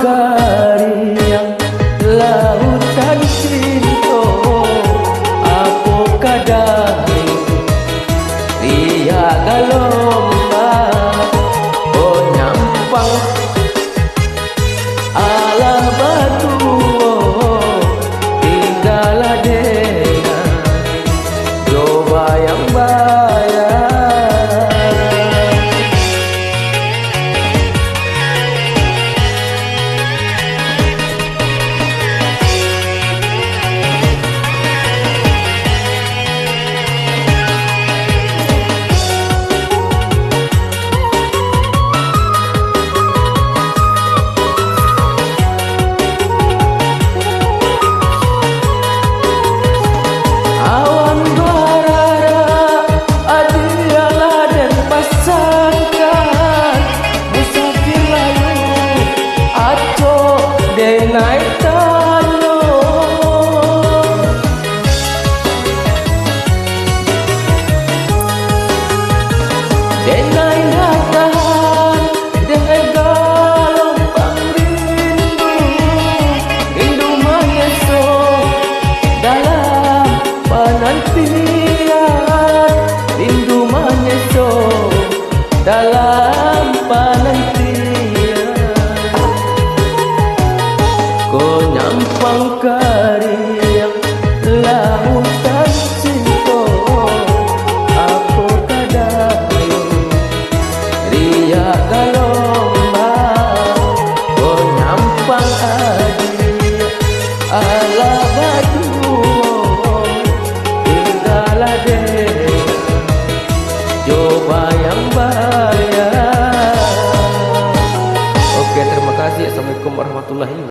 Kariang lautan cinta apa kadang dia gelombang oh nyampang ala batu tinggal adena coba yang bayar. Naik tano denai natahan dengan gelombang rindu rindu menyesal dalam penantian rindu menyesal dalam penantian. Kau nyampang kariang lautan cinta apa kadang ria gelombang kau nyampang adik ala baju tinggal adek coba yang bayar. Oke, terima kasih. Assalamualaikum warahmatullahi wabarakatuh.